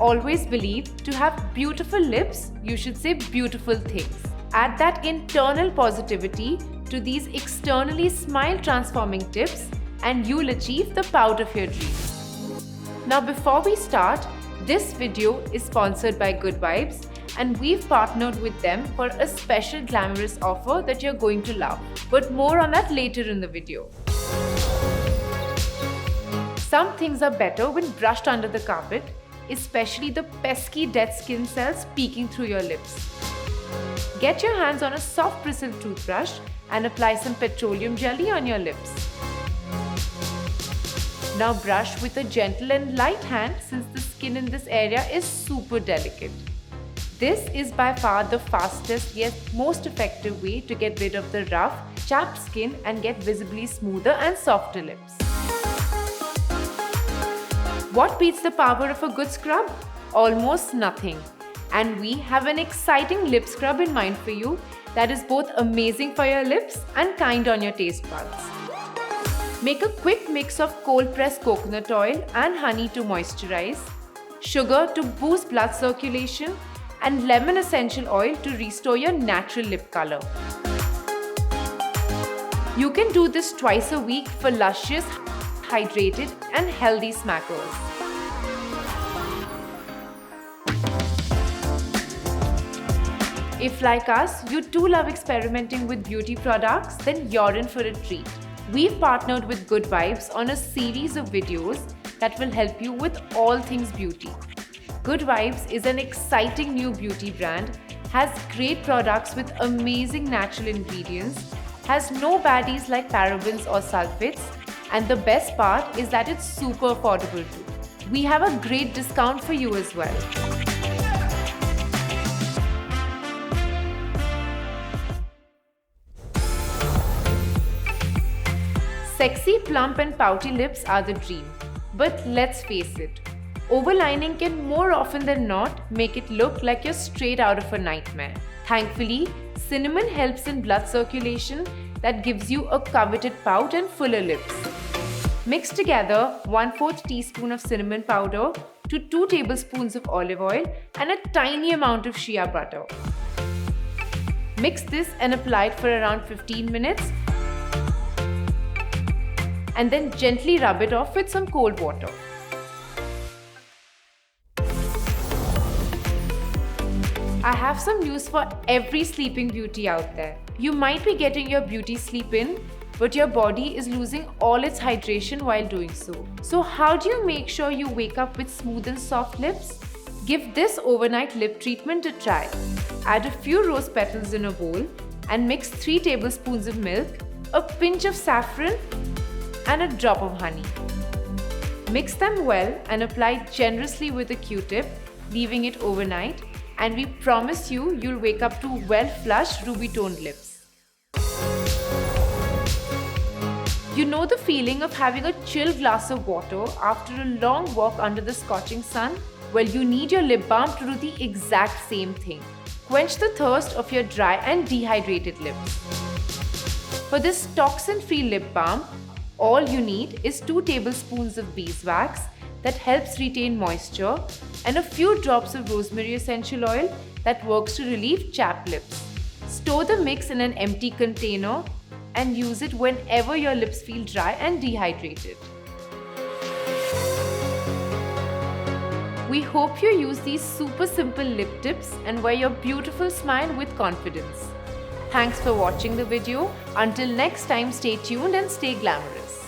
always believed to have beautiful lips, you should say beautiful things. Add that internal positivity to these externally smile transforming tips and you'll achieve the pout of your dreams. Now before we start, this video is sponsored by Good Vibes and we've partnered with them for a special glamorous offer that you're going to love. But more on that later in the video. Some things are better when brushed under the carpet, especially the pesky dead skin cells peeking through your lips. Get your hands on a soft bristled toothbrush and apply some petroleum jelly on your lips. Now brush with a gentle and light hand since the skin in this area is super delicate. This is by far the fastest yet most effective way to get rid of the rough, chapped skin and get visibly smoother and softer lips. What beats the power of a good scrub? Almost nothing. And we have an exciting lip scrub in mind for you that is both amazing for your lips and kind on your taste buds. Make a quick mix of cold pressed coconut oil and honey to moisturize, sugar to boost blood circulation, and lemon essential oil to restore your natural lip color. You can do this twice a week for luscious, hydrated and healthy smackers. If like us, you too love experimenting with beauty products, then you're in for a treat. We've partnered with Good Vibes on a series of videos that will help you with all things beauty. Good Vibes is an exciting new beauty brand, has great products with amazing natural ingredients, has no baddies like parabens or sulfates, and the best part is that it's super affordable too. We have a great discount for you as well. Sexy, plump and pouty lips are the dream. But let's face it, overlining can more often than not make it look like you're straight out of a nightmare. Thankfully, cinnamon helps in blood circulation that gives you a coveted pout and fuller lips. Mix together 1/4 teaspoon of cinnamon powder to 2 tablespoons of olive oil and a tiny amount of shea butter. Mix this and apply it for around 15 minutes and then gently rub it off with some cold water. I have some news for every sleeping beauty out there. You might be getting your beauty sleep in, but your body is losing all its hydration while doing so. So how do you make sure you wake up with smooth and soft lips? Give this overnight lip treatment a try. Add a few rose petals in a bowl and mix 3 tablespoons of milk, a pinch of saffron and a drop of honey. Mix them well and apply generously with a Q-tip, leaving it overnight, and we promise you'll wake up to well-flushed, ruby-toned lips. You know the feeling of having a chill glass of water after a long walk under the scorching sun? Well, you need your lip balm to do the exact same thing. Quench the thirst of your dry and dehydrated lips. For this toxin-free lip balm, all you need is 2 tablespoons of beeswax that helps retain moisture and a few drops of rosemary essential oil that works to relieve chapped lips. Store the mix in an empty container and use it whenever your lips feel dry and dehydrated. We hope you use these super simple lip tips and wear your beautiful smile with confidence. Thanks for watching the video. Until next time, stay tuned and stay glamorous.